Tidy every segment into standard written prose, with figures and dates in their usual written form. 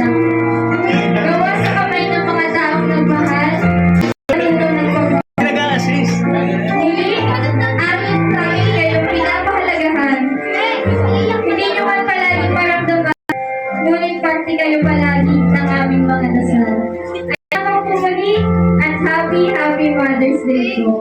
lang. Gawa sa kamay ng mga taong nagmahal, Nag-a-assist. muli, aming kayong pinapahalagahan. Hindi nyo man palagi maramdaman, ngunit parte kayo palagi ng aming mga dasal. Ayaw po muli at happy Mother's Day po.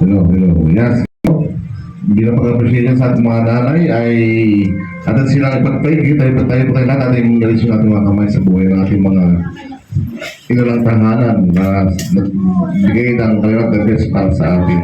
Hello. Yes. Bilang pag-appreciate sa ating mga nanay ay atin silang ipagpaigit ay tayo po kailangan ating malisin natin mga kamay sa buhay ng ating mga inulang tahanan na nagbigay ng kaliwat na best para sa atin.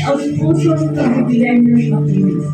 Ang puso ng pagbibigay ng Panginoon.